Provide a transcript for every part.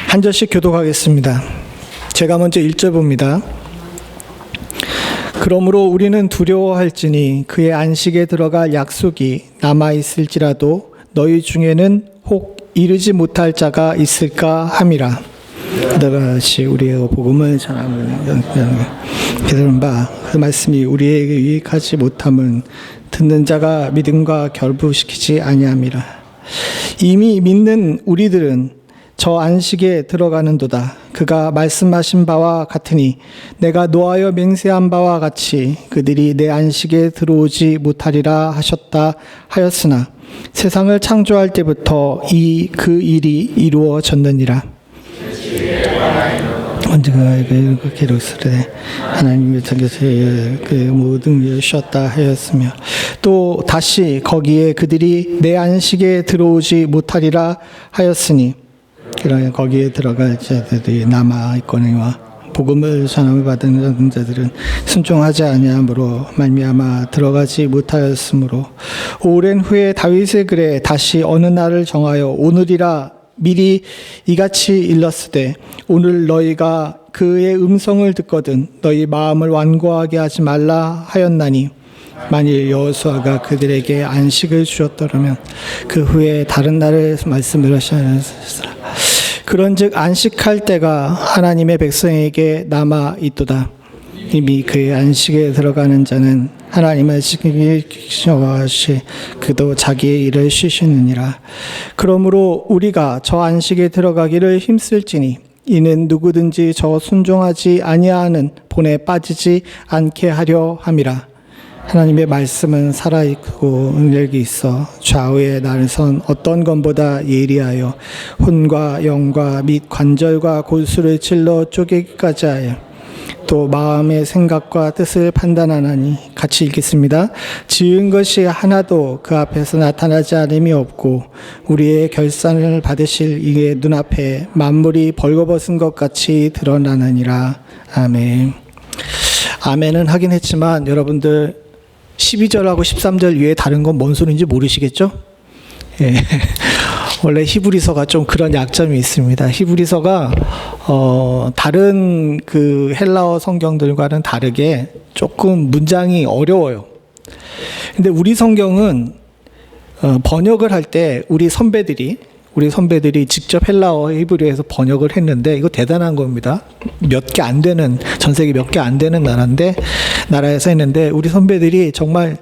한 절씩 교독하겠습니다. 제가 먼저 1절 봅니다. 그러므로 우리는 두려워할지니 그의 안식에 들어갈 약속이 남아있을지라도 너희 중에는 혹 이르지 못할 자가 있을까 함이라. 다시 우리의 복음을 전하는 깨달은 바 그 말씀이 우리에게 유익하지 못함은 듣는 자가 믿음과 결부시키지 아니함이라. 이미 믿는 우리들은 저 안식에 들어가는도다. 그가 말씀하신 바와 같으니 내가 노하여 맹세한 바와 같이 그들이 내 안식에 들어오지 못하리라 하셨다 하였으나 세상을 창조할 때부터 그 일이 이루어졌느니라. 언제가 그 기록스레 하나님의 통해서 그 모든 일을 쉬었다 하였으며 또 다시 거기에 그들이 내 안식에 들어오지 못하리라 하였으니 그러나 거기에 들어갈 자들이 남아 있거니와 복음을 전함을 받은 자들은 순종하지 아니함으로 말미암아 들어가지 못하였으므로 오랜 후에 다윗의 글에 다시 어느 날을 정하여 오늘이라 미리 이같이 일렀으되 오늘 너희가 그의 음성을 듣거든 너희 마음을 완고하게 하지 말라 하였나니 만일 여호수아가 그들에게 안식을 주었더라면 그 후에 다른 날을 말씀을 하셨으라. 그런즉 안식할 때가 하나님의 백성에게 남아 있도다. 이미 그의 안식에 들어가는 자는 하나님의 지키시오하시 그도 자기의 일을 쉬시느니라. 그러므로 우리가 저 안식에 들어가기를 힘쓸지니 이는 누구든지 저 순종하지 아니하는 본에 빠지지 않게 하려 함이라. 하나님의 말씀은 살아있고 능력이 있어 좌우에 나선 어떤 것보다 예리하여 혼과 영과 및 관절과 골수를 찔러 쪼개기까지 하여 또 마음의 생각과 뜻을 판단하나니 같이 읽겠습니다. 지은 것이 하나도 그 앞에서 나타나지 않음이 없고 우리의 결산을 받으실 이의 눈앞에 만물이 벌거벗은 것 같이 드러나느니라. 아멘. 아멘은 하긴 했지만 여러분들 12절하고 13절 위에 다른 건 뭔 소리인지 모르시겠죠? 예. 원래 히브리서가 좀 그런 약점이 있습니다. 히브리서가 다른 그 헬라어 성경들과는 다르게 조금 문장이 어려워요. 근데 우리 성경은 번역을 할 때 우리 선배들이 직접 헬라어 히브리어에서 번역을 했는데 이거 대단한 겁니다. 몇 개 안 되는 전 세계 몇 개 안 되는 나라에서 했는데 우리 선배들이 정말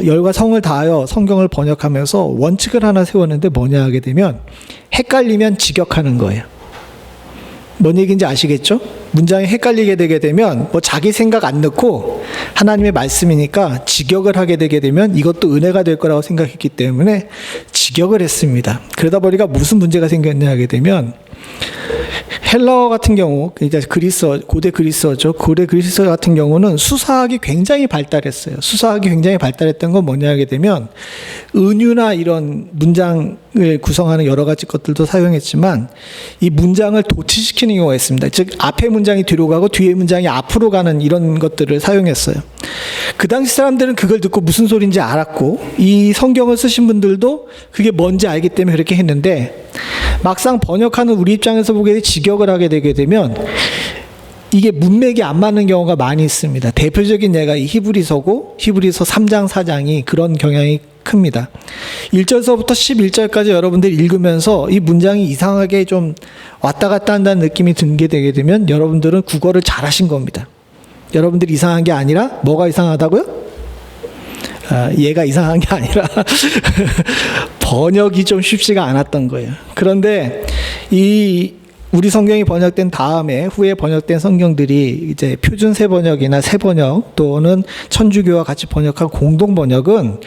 열과 성을 다하여 성경을 번역하면서 원칙을 하나 세웠는데 뭐냐 하게 되면 헷갈리면 직역하는 거예요. 뭔 얘기인지 아시겠죠? 문장이 헷갈리게 되게 되면 뭐 자기 생각 안 넣고 하나님의 말씀이니까 직역을 하게 되게 되면 이것도 은혜가 될 거라고 생각했기 때문에 직역을 했습니다. 그러다 보니까 무슨 문제가 생겼냐 하게 되면 헬라어 같은 경우, 이제 고대 그리스어죠. 고대 그리스어 같은 경우는 수사학이 굉장히 발달했어요. 수사학이 굉장히 발달했던 건 뭐냐 하게 되면 은유나 이런 문장을 구성하는 여러 가지 것들도 사용했지만 이 문장을 도치시키는 경우가 있습니다. 즉 앞에 문장이 뒤로 가고 뒤에 문장이 앞으로 가는 이런 것들을 사용했어요. 그 당시 사람들은 그걸 듣고 무슨 소리인지 알았고 이 성경을 쓰신 분들도 그게 뭔지 알기 때문에 그렇게 했는데 막상 번역하는 우리 입장에서 보게 돼 직역을 하게 되게 되면 이게 문맥이 안 맞는 경우가 많이 있습니다. 대표적인 예가 이 히브리서고 히브리서 3장 4장이 그런 경향이 큽니다. 1절서부터 11절까지 여러분들이 읽으면서 이 문장이 이상하게 좀 왔다 갔다 한다는 느낌이 들게 되게 되면 여러분들은 국어를 잘하신 겁니다. 여러분들이 이상한 게 아니라 뭐가 이상하다고요? 얘가 이상한 게 아니라 번역이 좀 쉽지가 않았던 거예요. 그런데 우리 성경이 번역된 다음에 후에 번역된 성경들이 이제 표준 새번역이나 새번역 또는 천주교와 같이 번역한 공동 번역은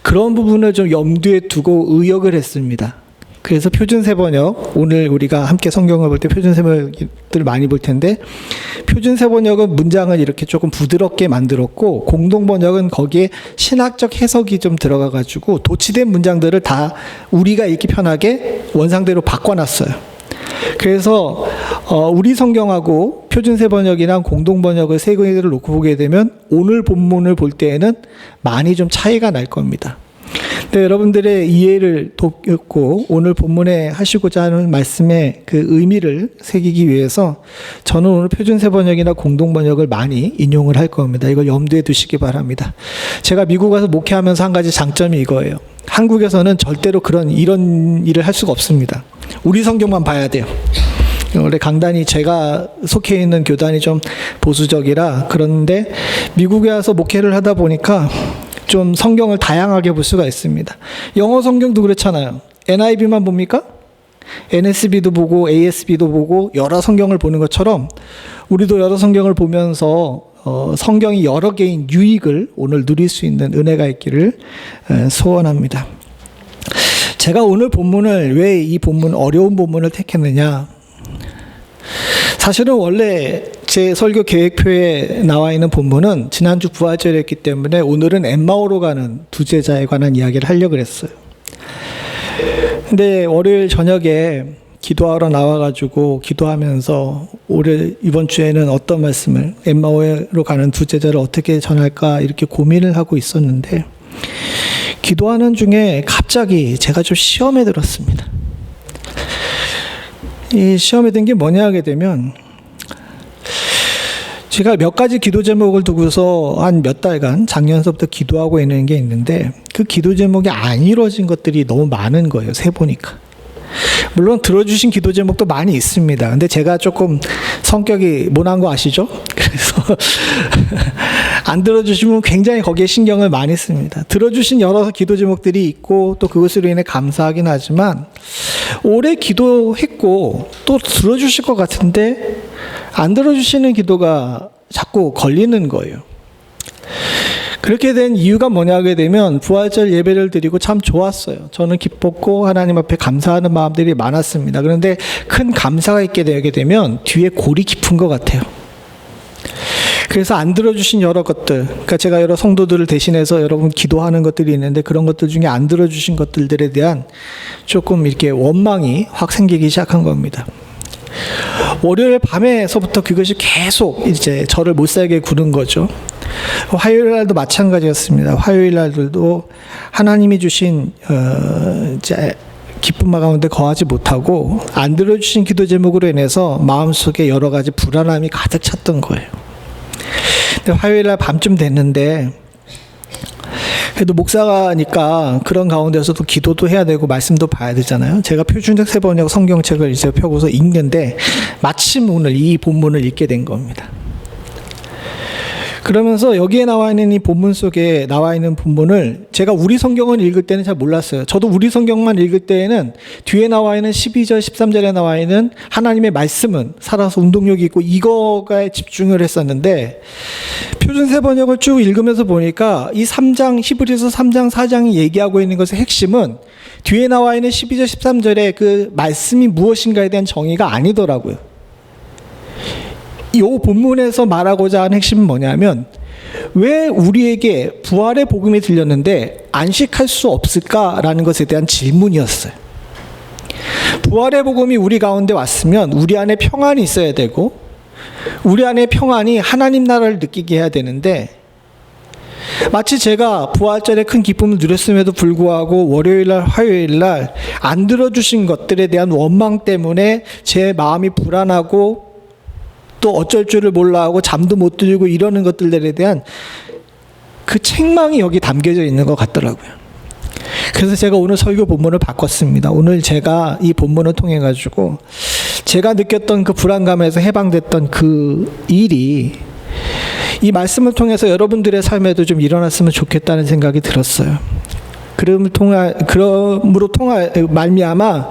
그런 부분을 좀 염두에 두고 의역을 했습니다. 그래서 표준 새번역, 오늘 우리가 함께 성경을 볼 때 표준 새번역들 많이 볼 텐데 표준 새번역은 문장을 이렇게 조금 부드럽게 만들었고 공동 번역은 거기에 신학적 해석이 좀 들어가 가지고 도치된 문장들을 다 우리가 읽기 편하게 원상대로 바꿔놨어요. 그래서 우리 성경하고 표준 새번역이나 공동 번역을 세 개를 놓고 보게 되면 오늘 본문을 볼 때에는 많이 좀 차이가 날 겁니다. 네, 여러분들의 이해를 돕고 오늘 본문에 하시고자 하는 말씀의 그 의미를 새기기 위해서 저는 오늘 표준세 번역이나 공동번역을 많이 인용을 할 겁니다. 이걸 염두에 두시기 바랍니다. 제가 미국 가서 목회하면서 한 가지 장점이 이거예요. 한국에서는 절대로 이런 일을 할 수가 없습니다. 우리 성경만 봐야 돼요. 원래 강단이 제가 속해 있는 교단이 좀 보수적이라 그런데 미국에 와서 목회를 하다 보니까 좀 성경을 다양하게 볼 수가 있습니다. 영어 성경도 그렇잖아요. NIV만 봅니까? NSB도 보고 ASB도 보고 여러 성경을 보는 것처럼 우리도 여러 성경을 보면서 성경이 여러 개인 유익을 오늘 누릴 수 있는 은혜가 있기를 소원합니다. 제가 오늘 본문을 왜 이 본문 어려운 본문을 택했느냐? 사실은 원래 제 설교 계획표에 나와 있는 본문은 지난주 부활절이었기 때문에 오늘은 엠마오로 가는 두 제자에 관한 이야기를 하려고 했어요. 근데 월요일 저녁에 기도하러 나와가지고 기도하면서 이번 주에는 어떤 말씀을 엠마오로 가는 두 제자를 어떻게 전할까 이렇게 고민을 하고 있었는데 기도하는 중에 갑자기 제가 좀 시험에 들었습니다. 이 시험에 든 게 뭐냐 하게 되면 제가 몇 가지 기도 제목을 두고서 한 몇 달간 작년서부터 기도하고 있는 게 있는데 그 기도 제목이 안 이루어진 것들이 너무 많은 거예요. 세보니까. 물론 들어주신 기도 제목도 많이 있습니다. 근데 제가 조금 성격이 모난 거 아시죠? 그래서 안 들어주시면 굉장히 거기에 신경을 많이 씁니다. 들어주신 여러 기도 제목들이 있고 또 그것으로 인해 감사하긴 하지만 오래 기도했고 또 들어주실 것 같은데 안 들어주시는 기도가 자꾸 걸리는 거예요. 그렇게 된 이유가 뭐냐 하게 되면 부활절 예배를 드리고 참 좋았어요. 저는 기뻤고 하나님 앞에 감사하는 마음들이 많았습니다. 그런데 큰 감사가 있게 되게 되면 뒤에 골이 깊은 것 같아요. 그래서 안 들어주신 여러 것들, 그러니까 제가 여러 성도들을 대신해서 여러분 기도하는 것들이 있는데 그런 것들 중에 안 들어주신 것들에 대한 조금 이렇게 원망이 확 생기기 시작한 겁니다. 월요일 밤에서부터 그것이 계속 이제 저를 못 살게 구는 거죠. 화요일 날도 마찬가지였습니다. 화요일 날들도 하나님이 주신 이제 기쁨 가운데 거하지 못하고 안 들어주신 기도 제목으로 인해서 마음속에 여러 가지 불안함이 가득 찼던 거예요. 근데 화요일 날 밤쯤 됐는데 그래도 목사가니까 그런 가운데서도 기도도 해야 되고 말씀도 봐야 되잖아요. 제가 표준적 세번역 성경책을 이제 펴고서 읽는데 마침 오늘 이 본문을 읽게 된 겁니다. 그러면서 여기에 나와 있는 이 본문 속에 나와 있는 본문을 제가 우리 성경을 읽을 때는 잘 몰랐어요. 저도 우리 성경만 읽을 때에는 뒤에 나와 있는 12절, 13절에 나와 있는 하나님의 말씀은 살아서 운동력이 있고 이거에 집중을 했었는데 표준세 번역을 쭉 읽으면서 보니까 이 3장, 히브리서 3장, 4장이 얘기하고 있는 것의 핵심은 뒤에 나와 있는 12절, 13절의 그 말씀이 무엇인가에 대한 정의가 아니더라고요. 이 본문에서 말하고자 하는 핵심은 뭐냐면 왜 우리에게 부활의 복음이 들렸는데 안식할 수 없을까라는 것에 대한 질문이었어요. 부활의 복음이 우리 가운데 왔으면 우리 안에 평안이 있어야 되고 우리 안에 평안이 하나님 나라를 느끼게 해야 되는데 마치 제가 부활절에 큰 기쁨을 누렸음에도 불구하고 월요일날 화요일날 안 들어주신 것들에 대한 원망 때문에 제 마음이 불안하고 또 어쩔 줄을 몰라 하고 잠도 못 들고 이러는 것들에 대한 그 책망이 여기 담겨져 있는 것 같더라고요. 그래서 제가 오늘 설교 본문을 바꿨습니다. 오늘 제가 이 본문을 통해 가지고 제가 느꼈던 그 불안감에서 해방됐던 그 일이 이 말씀을 통해서 여러분들의 삶에도 좀 일어났으면 좋겠다는 생각이 들었어요. 그러므로 말미암아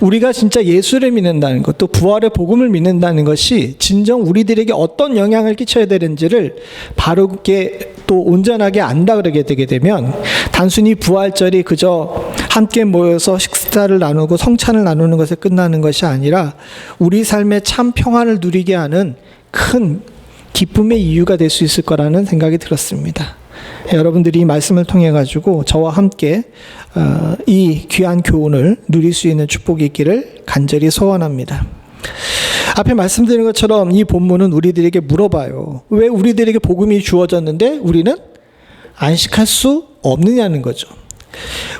우리가 진짜 예수를 믿는다는 것, 또 부활의 복음을 믿는다는 것이 진정 우리들에게 어떤 영향을 끼쳐야 되는지를 바르게 또 온전하게 안다 그러게 되게 되면 단순히 부활절이 그저 함께 모여서 식사를 나누고 성찬을 나누는 것에 끝나는 것이 아니라 우리 삶에 참 평안을 누리게 하는 큰 기쁨의 이유가 될 수 있을 거라는 생각이 들었습니다. 여러분들이 이 말씀을 통해 가지고 저와 함께 이 귀한 교훈을 누릴 수 있는 축복이 있기를 간절히 소원합니다. 앞에 말씀드린 것처럼 이 본문은 우리들에게 물어봐요. 왜 우리들에게 복음이 주어졌는데 우리는 안식할 수 없느냐는 거죠.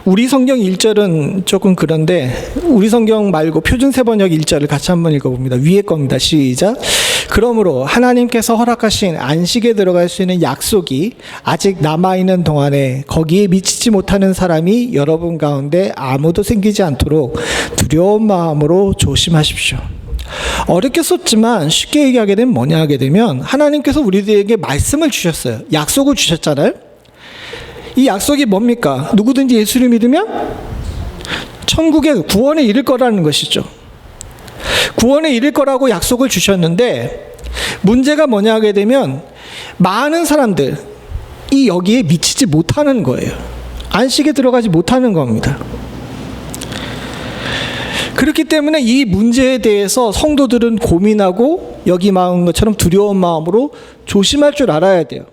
우리 성경 1절은 조금 그런데 우리 성경 말고 표준 세번역 1절을 같이 한번 읽어봅니다. 위에 겁니다. 시작. 그러므로 하나님께서 허락하신 안식에 들어갈 수 있는 약속이 아직 남아있는 동안에 거기에 미치지 못하는 사람이 여러분 가운데 아무도 생기지 않도록 두려운 마음으로 조심하십시오. 어렵게 썼지만 쉽게 얘기하게 되면 뭐냐 하게 되면 하나님께서 우리들에게 말씀을 주셨어요. 약속을 주셨잖아요. 이 약속이 뭡니까? 누구든지 예수를 믿으면 천국에 구원에 이를 거라는 것이죠. 구원에 이를 거라고 약속을 주셨는데 문제가 뭐냐 하게 되면 많은 사람들이 여기에 미치지 못하는 거예요. 안식에 들어가지 못하는 겁니다. 그렇기 때문에 이 문제에 대해서 성도들은 고민하고 여기 마음 것처럼 두려운 마음으로 조심할 줄 알아야 돼요.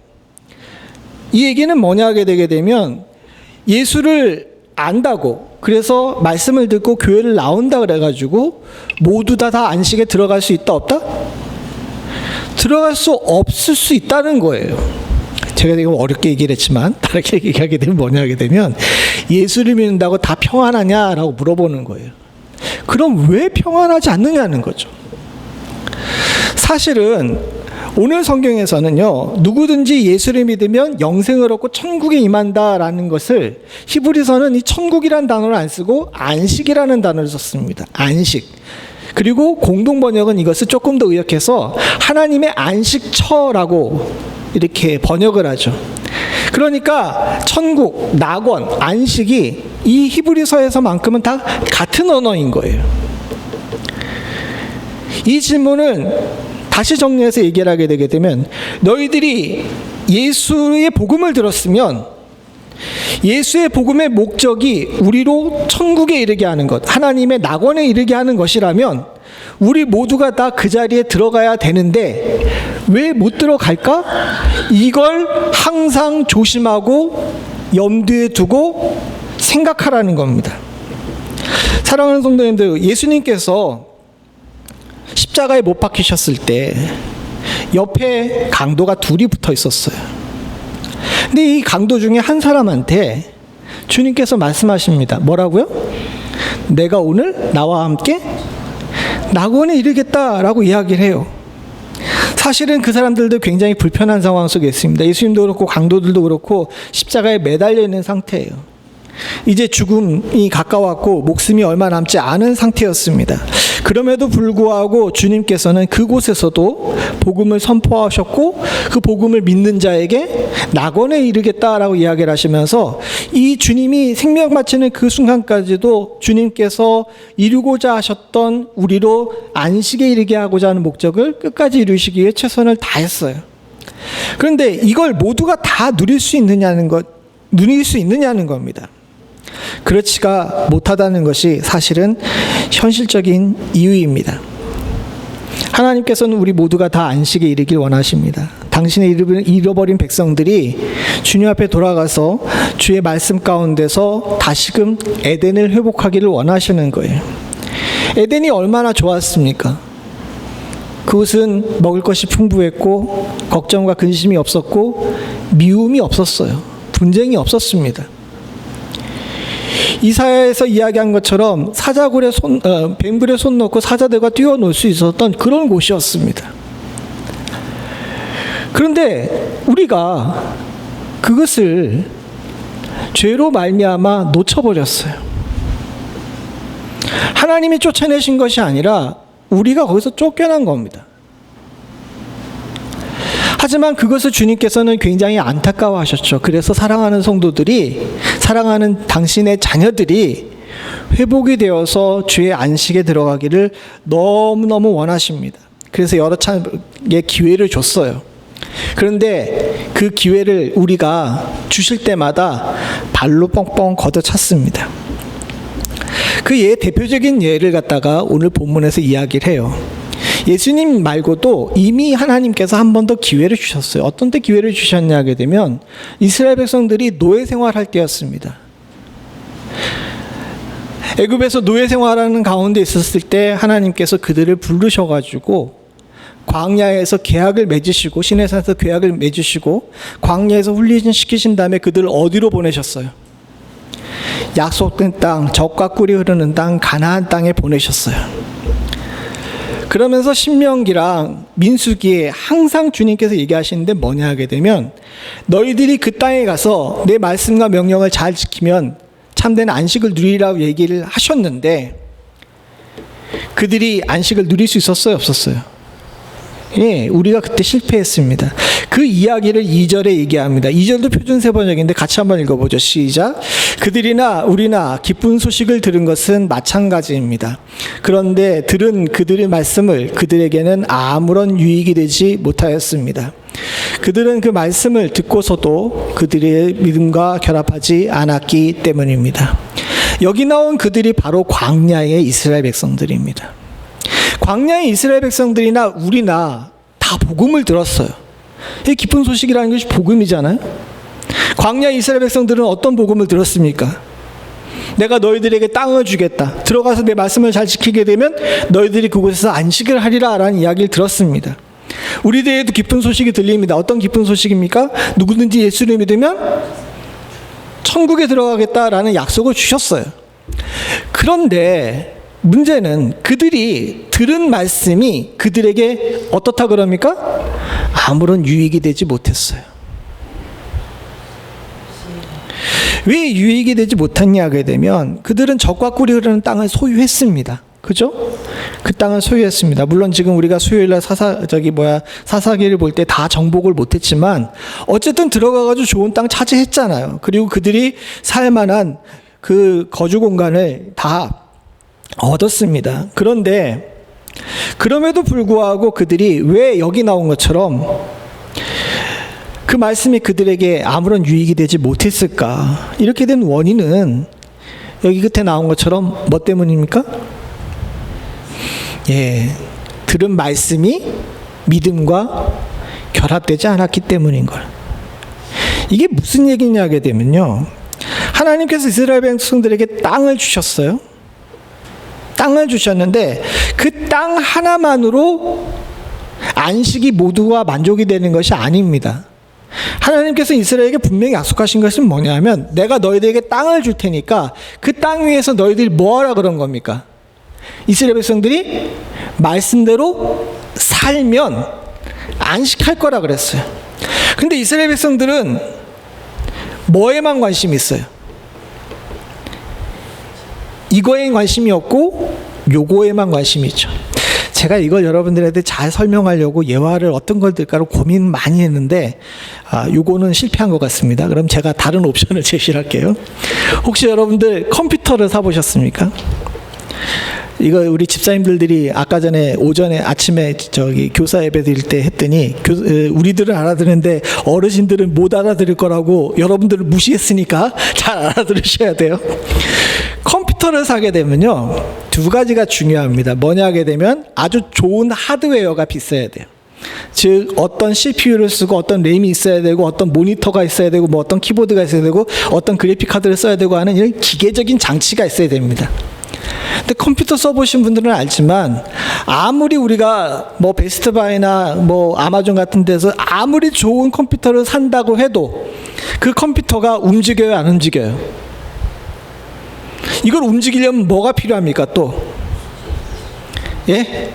이 얘기는 뭐냐 하게 되게 되면 예수를 안다고 그래서 말씀을 듣고 교회를 나온다 그래가지고 모두 다 안식에 들어갈 수 있다 없다? 들어갈 수 없을 수 있다는 거예요. 제가 지금 어렵게 얘기를 했지만 다르게 얘기하게 되면 뭐냐 하게 되면 예수를 믿는다고 다 평안하냐라고 물어보는 거예요. 그럼 왜 평안하지 않느냐는 거죠. 사실은 오늘 성경에서는요, 누구든지 예수를 믿으면 영생을 얻고 천국에 임한다라는 것을 히브리서는 이 천국이라는 단어를 안 쓰고 안식이라는 단어를 썼습니다. 안식. 그리고 공동 번역은 이것을 조금 더 의역해서 하나님의 안식처라고 이렇게 번역을 하죠. 그러니까 천국, 낙원, 안식이 이 히브리서에서만큼은 다 같은 언어인 거예요. 이 질문은 다시 정리해서 얘기를 하게 되게 되면 너희들이 예수의 복음을 들었으면 예수의 복음의 목적이 우리로 천국에 이르게 하는 것, 하나님의 낙원에 이르게 하는 것이라면 우리 모두가 다 그 자리에 들어가야 되는데 왜 못 들어갈까? 이걸 항상 조심하고 염두에 두고 생각하라는 겁니다. 사랑하는 성도님들, 예수님께서 십자가에 못 박히셨을 때 옆에 강도가 둘이 붙어 있었어요. 근데 이 강도 중에 한 사람한테 주님께서 말씀하십니다. 뭐라고요? 내가 오늘 나와 함께 낙원에 이르겠다라고 이야기를 해요. 사실은 그 사람들도 굉장히 불편한 상황 속에 있습니다. 예수님도 그렇고 강도들도 그렇고 십자가에 매달려 있는 상태예요. 이제 죽음이 가까웠고 목숨이 얼마 남지 않은 상태였습니다. 그럼에도 불구하고 주님께서는 그곳에서도 복음을 선포하셨고 그 복음을 믿는 자에게 낙원에 이르겠다라고 이야기를 하시면서 이 주님이 생명 마치는 그 순간까지도 주님께서 이루고자 하셨던 우리로 안식에 이르게 하고자 하는 목적을 끝까지 이루시기 위해 최선을 다했어요. 그런데 이걸 모두가 다 누릴 수 있느냐는 겁니다. 그렇지가 못하다는 것이 사실은 현실적인 이유입니다. 하나님께서는 우리 모두가 다 안식에 이르길 원하십니다. 당신의 잃어버린 백성들이 주님 앞에 돌아가서 주의 말씀 가운데서 다시금 에덴을 회복하기를 원하시는 거예요. 에덴이 얼마나 좋았습니까? 그곳은 먹을 것이 풍부했고 걱정과 근심이 없었고 미움이 없었어요. 분쟁이 없었습니다. 이사야에서 이야기한 것처럼 사자굴에 뱀굴에 손 넣고 사자들과 뛰어놀 수 있었던 그런 곳이었습니다. 그런데 우리가 그것을 죄로 말미암아 놓쳐버렸어요. 하나님이 쫓아내신 것이 아니라 우리가 거기서 쫓겨난 겁니다. 하지만 그것을 주님께서는 굉장히 안타까워하셨죠. 그래서 사랑하는 성도들이, 사랑하는 당신의 자녀들이 회복이 되어서 주의 안식에 들어가기를 너무너무 원하십니다. 그래서 여러 차례의 기회를 줬어요. 그런데 그 기회를 우리가 주실 때마다 발로 뻥뻥 걷어찼습니다. 그 대표적인 예를 갖다가 오늘 본문에서 이야기를 해요. 예수님 말고도 이미 하나님께서 한 번 더 기회를 주셨어요. 어떤 때 기회를 주셨냐 하게 되면 이스라엘 백성들이 노예 생활할 때였습니다. 애굽에서 노예 생활하는 가운데 있었을 때 하나님께서 그들을 부르셔가지고 광야에서 계약을 맺으시고 시내산에서 계약을 맺으시고 광야에서 훈련시키신 다음에 그들을 어디로 보내셨어요? 약속된 땅, 젖과 꿀이 흐르는 땅, 가나안 땅에 보내셨어요. 그러면서 신명기랑 민수기에 항상 주님께서 얘기하시는데 뭐냐 하게 되면, 너희들이 그 땅에 가서 내 말씀과 명령을 잘 지키면 참된 안식을 누리라고 얘기를 하셨는데, 그들이 안식을 누릴 수 있었어요, 없었어요? 예, 우리가 그때 실패했습니다. 그 이야기를 2절에 얘기합니다. 2절도 표준세번역인데 같이 한번 읽어보죠. 시작. 그들이나 우리나 기쁜 소식을 들은 것은 마찬가지입니다. 그런데 들은 그들의 말씀을 그들에게는 아무런 유익이 되지 못하였습니다. 그들은 그 말씀을 듣고서도 그들의 믿음과 결합하지 않았기 때문입니다. 여기 나온 그들이 바로 광야의 이스라엘 백성들입니다. 광야의 이스라엘 백성들이나 우리나 다 복음을 들었어요. 이 기쁜 소식이라는 것이 복음이잖아요. 광야의 이스라엘 백성들은 어떤 복음을 들었습니까? 내가 너희들에게 땅을 주겠다. 들어가서 내 말씀을 잘 지키게 되면 너희들이 그곳에서 안식을 하리라 라는 이야기를 들었습니다. 우리들에게도 기쁜 소식이 들립니다. 어떤 기쁜 소식입니까? 누구든지 예수를 믿으면 천국에 들어가겠다라는 약속을 주셨어요. 그런데 문제는 그들이 들은 말씀이 그들에게 어떻다 그럽니까? 아무런 유익이 되지 못했어요. 왜 유익이 되지 못했냐 하게 되면, 그들은 젖과 꿀이 흐르는 땅을 소유했습니다. 그죠? 그 땅을 소유했습니다. 물론 지금 우리가 수요일날 사사기를 볼 때 다 정복을 못했지만 어쨌든 들어가가지고 좋은 땅 차지했잖아요. 그리고 그들이 살만한 그 거주 공간을 다 얻었습니다. 그런데 그럼에도 불구하고 그들이 왜 여기 나온 것처럼 그 말씀이 그들에게 아무런 유익이 되지 못했을까? 이렇게 된 원인은 여기 끝에 나온 것처럼 뭐 때문입니까? 예, 들은 말씀이 믿음과 결합되지 않았기 때문인 걸. 이게 무슨 얘기냐 하게 되면요, 하나님께서 이스라엘 백성들에게 땅을 주셨어요. 땅을 주셨는데 그 땅 하나만으로 안식이 모두가 만족이 되는 것이 아닙니다. 하나님께서 이스라엘에게 분명히 약속하신 것은 뭐냐면, 내가 너희들에게 땅을 줄 테니까 그 땅 위에서 너희들이 뭐하라 그런 겁니까? 이스라엘 백성들이 말씀대로 살면 안식할 거라 그랬어요. 근데 이스라엘 백성들은 뭐에만 관심이 있어요? 이거에 관심이 없고 요거에만 관심이 있죠. 제가 이걸 여러분들한테 잘 설명하려고 예화를 어떤 걸 들까로 고민 많이 했는데 요거는 실패한 것 같습니다. 그럼 제가 다른 옵션을 제시할게요. 혹시 여러분들 컴퓨터를 사보셨습니까? 이거 우리 집사님들이 아까 전에 오전에 아침에 교사 예배 드릴 때 했더니 우리들은 알아듣는데 어르신들은 못 알아들을 거라고 여러분들을 무시했으니까 잘 알아들으셔야 돼요. 컴퓨터를 사게 되면요, 두 가지가 중요합니다. 뭐냐 하게 되면 아주 좋은 하드웨어가 비싸야 돼요. 즉 어떤 CPU를 쓰고 어떤 램이 있어야 되고 어떤 모니터가 있어야 되고 뭐 어떤 키보드가 있어야 되고 어떤 그래픽 카드를 써야 되고 하는 이런 기계적인 장치가 있어야 됩니다. 근데 컴퓨터 써보신 분들은 알지만 아무리 우리가 뭐 베스트바이나 뭐 아마존 같은 데서 아무리 좋은 컴퓨터를 산다고 해도 그 컴퓨터가 움직여요, 안 움직여요? 이걸 움직이려면 뭐가 필요합니까 또? 예?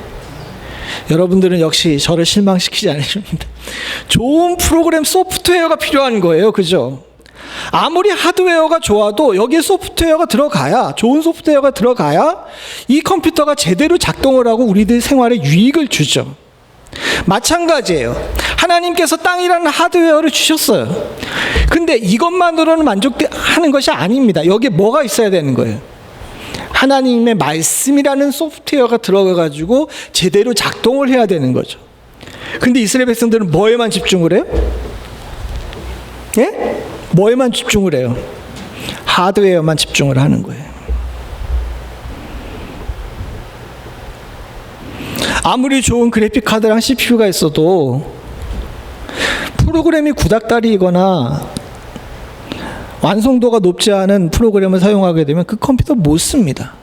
여러분들은 역시 저를 실망시키지 않으십니다. 좋은 프로그램 소프트웨어가 필요한 거예요. 그죠? 아무리 하드웨어가 좋아도 여기에 소프트웨어가 들어가야, 좋은 소프트웨어가 들어가야 이 컴퓨터가 제대로 작동을 하고 우리들 생활에 유익을 주죠. 마찬가지예요. 하나님께서 땅이라는 하드웨어를 주셨어요. 근데 이것만으로는 만족하는 것이 아닙니다. 여기에 뭐가 있어야 되는 거예요? 하나님의 말씀이라는 소프트웨어가 들어가가지고 제대로 작동을 해야 되는 거죠. 근데 이스라엘 백성들은 뭐에만 집중을 해요? 예? 뭐에만 집중을 해요? 하드웨어만 집중을 하는 거예요. 아무리 좋은 그래픽 카드랑 CPU가 있어도 프로그램이 구닥다리이거나 완성도가 높지 않은 프로그램을 사용하게 되면 그 컴퓨터 못 씁니다.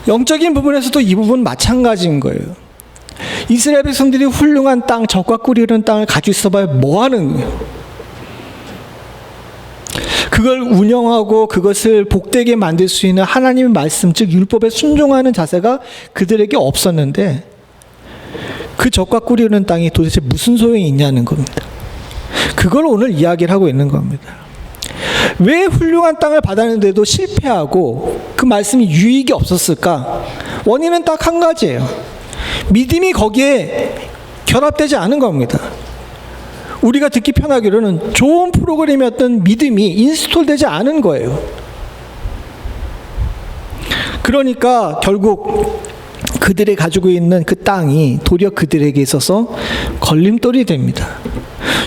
영적인 부분에서도 이 부분 마찬가지인 거예요. 이스라엘 백성들이 훌륭한 땅, 젖과 꿀이 흐르는 땅을 가지고 있어봐야 뭐 하는 거예요? 그 그걸 운영하고 그것을 복되게 만들 수 있는 하나님의 말씀, 즉 율법에 순종하는 자세가 그들에게 없었는데 그 젖과 꿀이 흐르는 땅이 도대체 무슨 소용이 있냐는 겁니다. 그걸 오늘 이야기를 하고 있는 겁니다. 왜 훌륭한 땅을 받았는데도 실패하고 그 말씀이 유익이 없었을까? 원인은 딱 한 가지예요. 믿음이 거기에 결합되지 않은 겁니다. 우리가 듣기 편하기로는 좋은 프로그램이었던 믿음이 인스톨되지 않은 거예요. 그러니까 결국 그들이 가지고 있는 그 땅이 도리어 그들에게 있어서 걸림돌이 됩니다.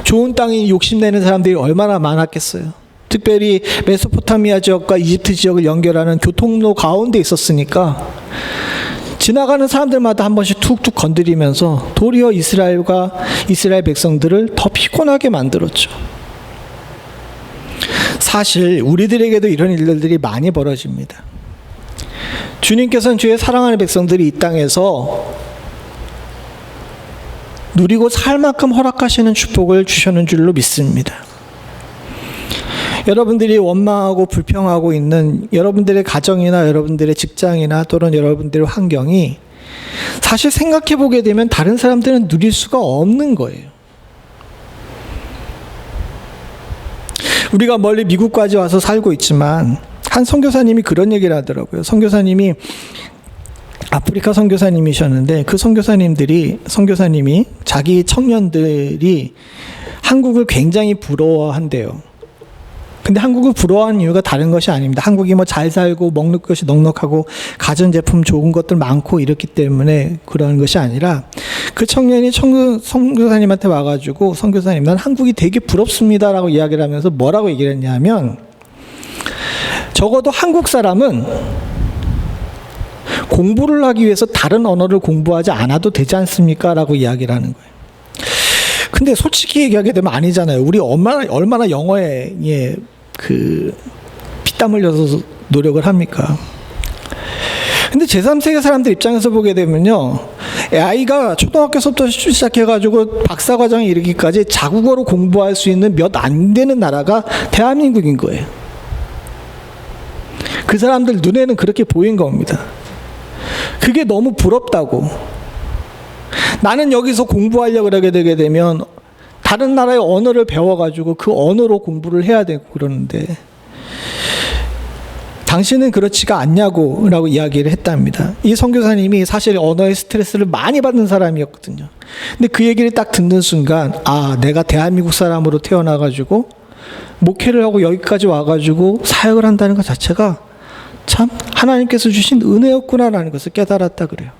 좋은 땅이 욕심내는 사람들이 얼마나 많았겠어요. 특별히 메소포타미아 지역과 이집트 지역을 연결하는 교통로 가운데 있었으니까 지나가는 사람들마다 한 번씩 툭툭 건드리면서 도리어 이스라엘 백성들을 더 피곤하게 만들었죠. 사실 우리들에게도 이런 일들이 많이 벌어집니다. 주님께서는 주의 사랑하는 백성들이 이 땅에서 누리고 살 만큼 허락하시는 축복을 주셨는 줄로 믿습니다. 여러분들이 원망하고 불평하고 있는 여러분들의 가정이나 여러분들의 직장이나 또는 여러분들의 환경이 사실 생각해 보게 되면 다른 사람들은 누릴 수가 없는 거예요. 우리가 멀리 미국까지 와서 살고 있지만 한 선교사님이 그런 얘기를 하더라고요. 선교사님이 아프리카 선교사님이셨는데 그 선교사님이 자기 청년들이 한국을 굉장히 부러워한대요. 근데 한국을 부러워하는 이유가 다른 것이 아닙니다. 한국이 뭐 잘 살고 먹는 것이 넉넉하고 가전제품 좋은 것들 많고 이렇기 때문에 그런 것이 아니라 그 청년이 선교사님한테 와가지고 선교사님 난 한국이 되게 부럽습니다라고 이야기를 하면서 뭐라고 얘기를 했냐면 적어도 한국 사람은 공부를 하기 위해서 다른 언어를 공부하지 않아도 되지 않습니까? 라고 이야기를 하는 거예요. 근데 솔직히 얘기하게 되면 아니잖아요. 우리 얼마나 영어에 피땀 흘려서 노력을 합니까? 근데 제3세계 사람들 입장에서 보게 되면요, 아이가 초등학교서부터 시작해가지고 박사과정에 이르기까지 자국어로 공부할 수 있는 몇 안 되는 나라가 대한민국인 거예요. 그 사람들 눈에는 그렇게 보인 겁니다. 그게 너무 부럽다고. 나는 여기서 공부하려고 그러게 되게 되면 다른 나라의 언어를 배워가지고 그 언어로 공부를 해야 되고 그러는데 당신은 그렇지가 않냐고 라고 이야기를 했답니다. 이 선교사님이 사실 언어의 스트레스를 많이 받는 사람이었거든요. 근데 그 얘기를 딱 듣는 순간 내가 대한민국 사람으로 태어나가지고 목회를 하고 여기까지 와가지고 사역을 한다는 것 자체가 참 하나님께서 주신 은혜였구나라는 것을 깨달았다 그래요.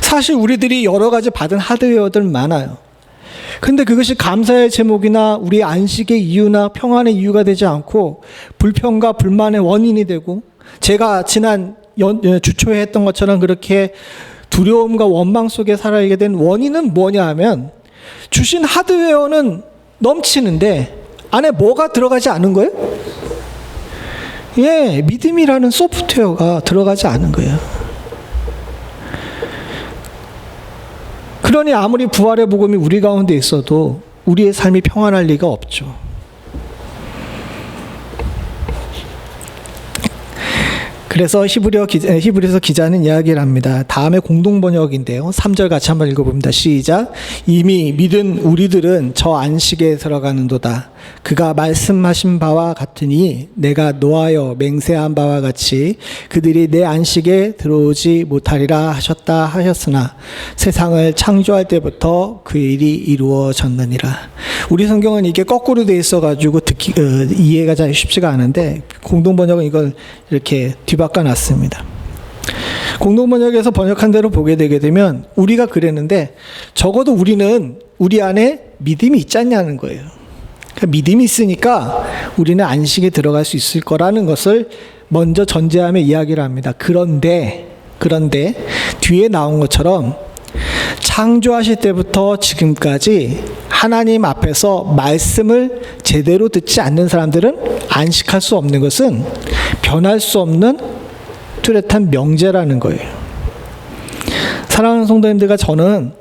사실 우리들이 여러 가지 받은 하드웨어들 많아요. 근데 그것이 감사의 제목이나 우리 안식의 이유나 평안의 이유가 되지 않고 불평과 불만의 원인이 되고 제가 지난 주초에 했던 것처럼 그렇게 두려움과 원망 속에 살아가게 된 원인은 뭐냐 하면 주신 하드웨어는 넘치는데 안에 뭐가 들어가지 않은 거예요? 믿음이라는 소프트웨어가 들어가지 않은 거예요. 그러니 아무리 부활의 복음이 우리 가운데 있어도 우리의 삶이 평안할 리가 없죠. 그래서 히브리서 기자는 이야기를 합니다. 다음에 공동 번역인데요. 3절 같이 한번 읽어봅니다. 시작. 이미 믿은 우리들은 저 안식에 들어가는도다. 그가 말씀하신 바와 같으니 내가 노하여 맹세한 바와 같이 그들이 내 안식에 들어오지 못하리라 하셨다 하셨으나 세상을 창조할 때부터 그 일이 이루어졌느니라. 우리 성경은 이게 거꾸로 돼 있어가지고 이해가 잘 쉽지가 않은데 공동 번역은 이걸 이렇게 뒤바꿔 놨습니다. 공동 번역에서 번역한 대로 보게 되게 되면 우리가 그랬는데 적어도 우리는 우리 안에 믿음이 있지 않냐는 거예요. 그러니까 믿음이 있으니까 우리는 안식에 들어갈 수 있을 거라는 것을 먼저 전제하며 이야기를 합니다. 그런데 뒤에 나온 것처럼 창조하실 때부터 지금까지 하나님 앞에서 말씀을 제대로 듣지 않는 사람들은 안식할 수 없는 것은 변할 수 없는 뚜렷한 명제라는 거예요. 사랑하는 성도님들과 저는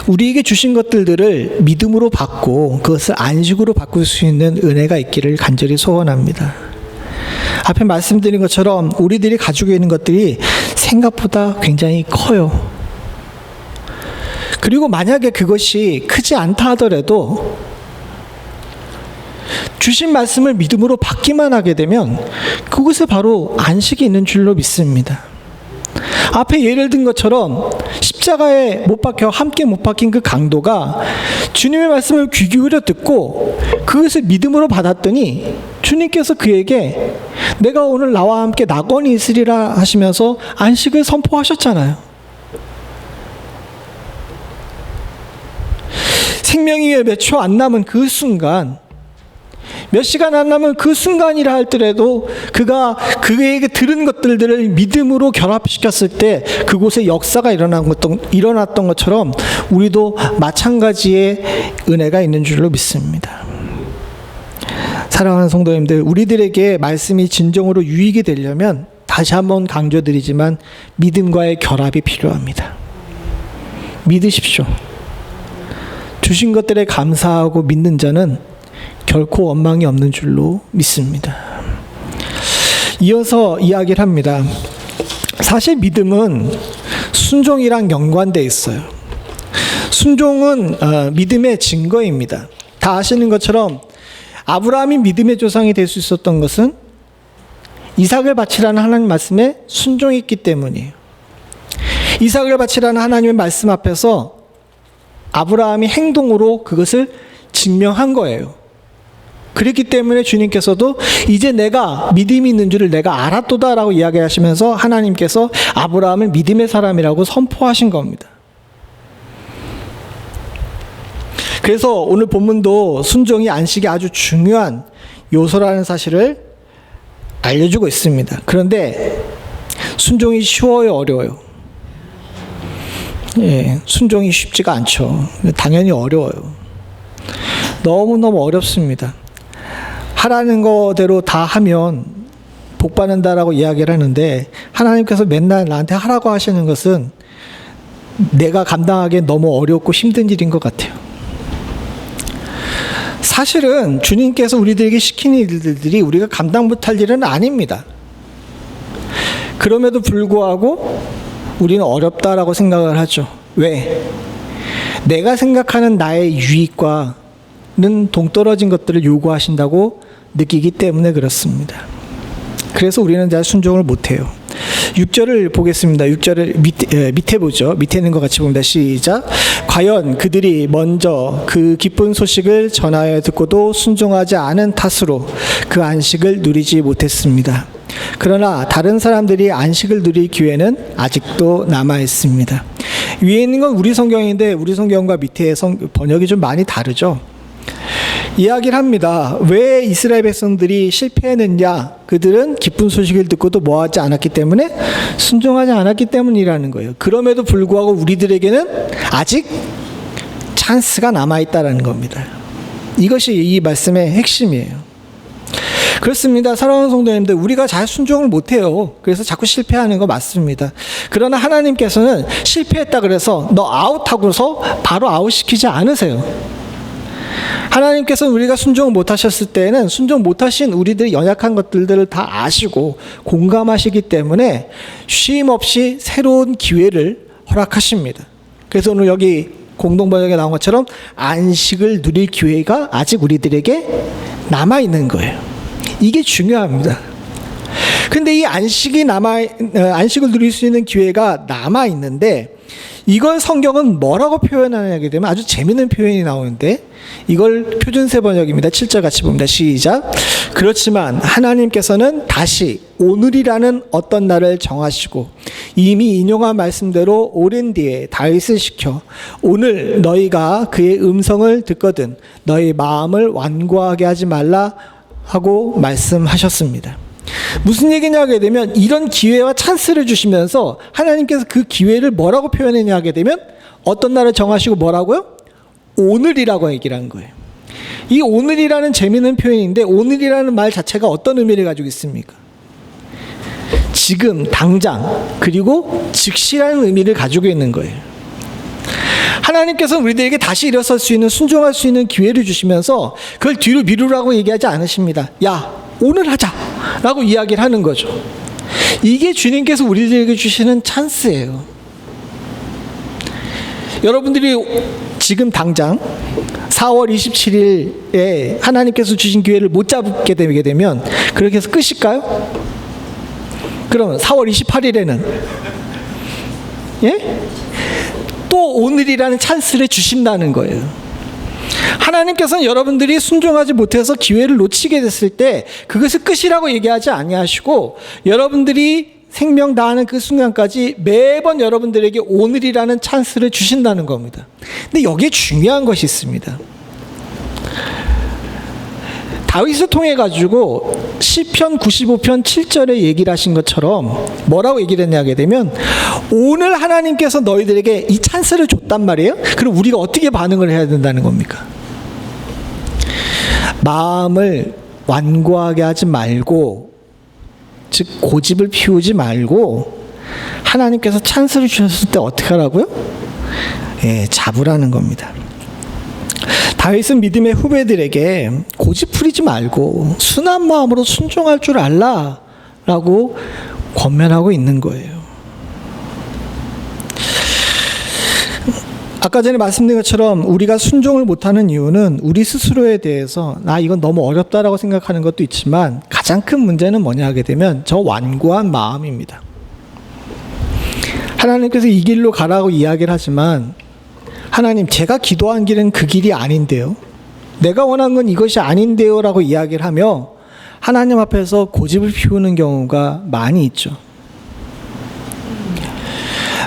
우리에게 주신 것들을 믿음으로 받고 그것을 안식으로 바꿀 수 있는 은혜가 있기를 간절히 소원합니다. 앞에 말씀드린 것처럼 우리들이 가지고 있는 것들이 생각보다 굉장히 커요. 그리고 만약에 그것이 크지 않다 하더라도 주신 말씀을 믿음으로 받기만 하게 되면 그곳에 바로 안식이 있는 줄로 믿습니다. 앞에 예를 든 것처럼 십자가에 못 박혀 함께 못 박힌 그 강도가 주님의 말씀을 귀 기울여 듣고 그것을 믿음으로 받았더니 주님께서 그에게 내가 오늘 나와 함께 낙원이 있으리라 하시면서 안식을 선포하셨잖아요. 생명이 몇 초 안 남은 그 순간, 몇 시간 안 남은 그 순간이라 할지라도 그가 그에게 들은 것들을 믿음으로 결합시켰을 때 그곳에 역사가 일어났던 것처럼 우리도 마찬가지의 은혜가 있는 줄로 믿습니다. 사랑하는 성도님들, 우리들에게 말씀이 진정으로 유익이 되려면 다시 한번 강조드리지만 믿음과의 결합이 필요합니다. 믿으십시오. 주신 것들에 감사하고 믿는 자는 결코 원망이 없는 줄로 믿습니다. 이어서 이야기를 합니다. 사실 믿음은 순종이랑 연관되어 있어요. 순종은 믿음의 증거입니다. 다 아시는 것처럼 아브라함이 믿음의 조상이 될 수 있었던 것은 이삭을 바치라는 하나님 말씀에 순종했기 때문이에요. 이삭을 바치라는 하나님의 말씀 앞에서 아브라함이 행동으로 그것을 증명한 거예요. 그렇기 때문에 주님께서도 이제 내가 믿음이 있는 줄을 내가 알았도다라고 이야기하시면서 하나님께서 아브라함을 믿음의 사람이라고 선포하신 겁니다. 그래서 오늘 본문도 순종이 안식이 아주 중요한 요소라는 사실을 알려주고 있습니다. 그런데 순종이 쉬워요, 어려워요? 예, 순종이 쉽지가 않죠. 당연히 어려워요. 너무너무 어렵습니다. 하라는 거대로 다 하면 복 받는다라고 이야기를 하는데 하나님께서 맨날 나한테 하라고 하시는 것은 내가 감당하기엔 너무 어렵고 힘든 일인 것 같아요. 사실은 주님께서 우리들에게 시키는 일들이 우리가 감당 못할 일은 아닙니다. 그럼에도 불구하고 우리는 어렵다라고 생각을 하죠. 왜? 내가 생각하는 나의 유익과는 동떨어진 것들을 요구하신다고 느끼기 때문에 그렇습니다. 그래서 우리는 잘 순종을 못해요. 6절을 보겠습니다. 6절을 밑에 보죠. 밑에 있는 것 같이 봅니다. 시작. 과연 그들이 먼저 그 기쁜 소식을 전하여 듣고도 순종하지 않은 탓으로 그 안식을 누리지 못했습니다. 그러나 다른 사람들이 안식을 누릴 기회는 아직도 남아 있습니다. 위에 있는 건 우리 성경인데 우리 성경과 밑에 번역이 좀 많이 다르죠. 이야기를 합니다. 왜 이스라엘 백성들이 실패했느냐? 그들은 기쁜 소식을 듣고도 뭐하지 않았기 때문에 순종하지 않았기 때문이라는 거예요. 그럼에도 불구하고 우리들에게는 아직 찬스가 남아있다는 겁니다. 이것이 이 말씀의 핵심이에요. 그렇습니다. 사랑하는 성도님들, 우리가 잘 순종을 못해요. 그래서 자꾸 실패하는 거 맞습니다. 그러나 하나님께서는 실패했다 그래서 너 아웃하고서 바로 아웃시키지 않으세요. 하나님께서는 우리가 순종을 못하셨을 때에는 순종 못하신 우리들의 연약한 것들을 다 아시고 공감하시기 때문에 쉼 없이 새로운 기회를 허락하십니다. 그래서 오늘 여기 공동번역에 나온 것처럼 안식을 누릴 기회가 아직 우리들에게 남아있는 거예요. 이게 중요합니다. 근데 이 안식을 누릴 수 있는 기회가 남아있는데 이걸 성경은 뭐라고 표현하냐게 되면 아주 재미있는 표현이 나오는데 이걸 표준세 번역입니다. 7절 같이 봅니다. 시작. 그렇지만 하나님께서는 다시 오늘이라는 어떤 날을 정하시고 이미 인용한 말씀대로 오랜 뒤에 다윗을 시켜 오늘 너희가 그의 음성을 듣거든 너희 마음을 완고하게 하지 말라 하고 말씀하셨습니다. 무슨 얘기냐 하게 되면 이런 기회와 찬스를 주시면서 하나님께서 그 기회를 뭐라고 표현했냐 하게 되면 어떤 날을 정하시고 뭐라고요? 오늘이라고 얘기를 한 거예요. 이 오늘이라는 재미있는 표현인데 오늘이라는 말 자체가 어떤 의미를 가지고 있습니까? 지금 당장 그리고 즉시라는 의미를 가지고 있는 거예요. 하나님께서는 우리들에게 다시 일어설 수 있는, 순종할 수 있는 기회를 주시면서 그걸 뒤로 미루라고 얘기하지 않으십니다. 야, 오늘 하자 라고 이야기를 하는 거죠. 이게 주님께서 우리들에게 주시는 찬스예요. 여러분들이 지금 당장 4월 27일에 하나님께서 주신 기회를 못 잡게 되게 되면 그렇게 해서 끝일까요? 그러면 4월 28일에는 예? 또 오늘이라는 찬스를 주신다는 거예요. 하나님께서는 여러분들이 순종하지 못해서 기회를 놓치게 됐을 때 그것을 끝이라고 얘기하지 아니하시고 여러분들이 생명 다하는 그 순간까지 매번 여러분들에게 오늘이라는 찬스를 주신다는 겁니다. 근데 여기에 중요한 것이 있습니다. 다윗을 통해 가지고 시편 95편 7절에 얘기를 하신 것처럼 뭐라고 얘기를 했냐 하게 되면 오늘 하나님께서 너희들에게 이 찬스를 줬단 말이에요. 그럼 우리가 어떻게 반응을 해야 된다는 겁니까? 마음을 완고하게 하지 말고, 즉 고집을 피우지 말고 하나님께서 찬스를 주셨을 때 어떻게 하라고요? 예, 잡으라는 겁니다. 다윗은 믿음의 후배들에게 고집 부리지 말고 순한 마음으로 순종할 줄 알라라고 권면하고 있는 거예요. 아까 전에 말씀드린 것처럼 우리가 순종을 못하는 이유는 우리 스스로에 대해서 나 이건 너무 어렵다라고 생각하는 것도 있지만 가장 큰 문제는 뭐냐 하게 되면 저 완고한 마음입니다. 하나님께서 이 길로 가라고 이야기를 하지만 하나님, 제가 기도한 길은 그 길이 아닌데요, 내가 원한 건 이것이 아닌데요 라고 이야기를 하며 하나님 앞에서 고집을 피우는 경우가 많이 있죠.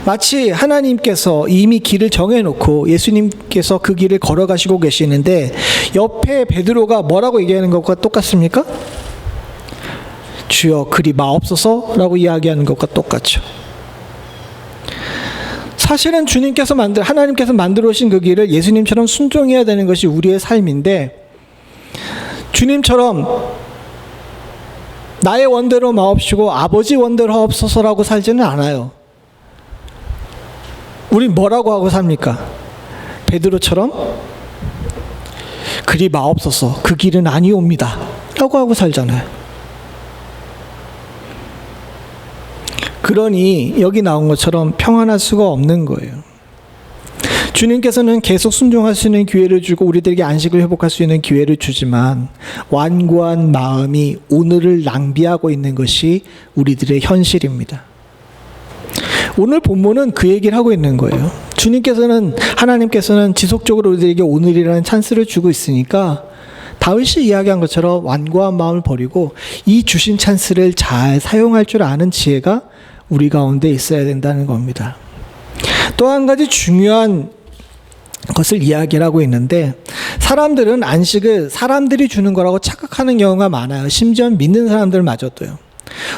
마치 하나님께서 이미 길을 정해놓고 예수님께서 그 길을 걸어가시고 계시는데 옆에 베드로가 뭐라고 얘기하는 것과 똑같습니까? 주여 그리 마옵소서 라고 이야기하는 것과 똑같죠. 사실은 하나님께서 만들어 오신 그 길을 예수님처럼 순종해야 되는 것이 우리의 삶인데 주님처럼 나의 원대로 마옵시고 아버지 원대로 하옵소서라고 살지는 않아요. 우린 뭐라고 하고 삽니까? 베드로처럼 그리 마옵소서 그 길은 아니옵니다 라고 하고 살잖아요. 그러니 여기 나온 것처럼 평안할 수가 없는 거예요. 주님께서는 계속 순종할 수 있는 기회를 주고 우리들에게 안식을 회복할 수 있는 기회를 주지만 완고한 마음이 오늘을 낭비하고 있는 것이 우리들의 현실입니다. 오늘 본문은 그 얘기를 하고 있는 거예요. 하나님께서는 지속적으로 우리들에게 오늘이라는 찬스를 주고 있으니까 다윗이 이야기한 것처럼 완고한 마음을 버리고 이 주신 찬스를 잘 사용할 줄 아는 지혜가 우리 가운데 있어야 된다는 겁니다. 또 한 가지 중요한 것을 이야기를 하고 있는데 사람들은 안식을 사람들이 주는 거라고 착각하는 경우가 많아요. 심지어 믿는 사람들마저도요.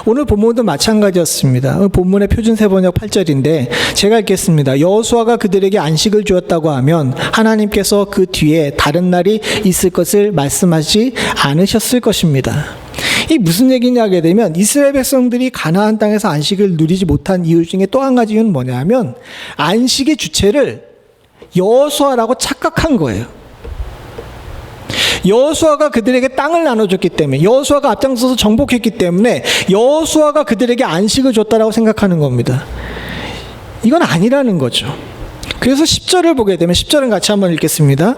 오늘 본문도 마찬가지였습니다. 본문의 표준세 번역 8절인데 제가 읽겠습니다. 여호수아가 그들에게 안식을 주었다고 하면 하나님께서 그 뒤에 다른 날이 있을 것을 말씀하지 않으셨을 것입니다. 이 무슨 얘기냐 하게 되면 이스라엘 백성들이 가나안 땅에서 안식을 누리지 못한 이유 중에 또 한 가지 이유는 뭐냐면 안식의 주체를 여호수아라고 착각한 거예요. 여호수아가 그들에게 땅을 나눠줬기 때문에, 여호수아가 앞장서서 정복했기 때문에 여호수아가 그들에게 안식을 줬다라고 생각하는 겁니다. 이건 아니라는 거죠. 그래서 10절을 보게 되면 10절은 같이 한번 읽겠습니다.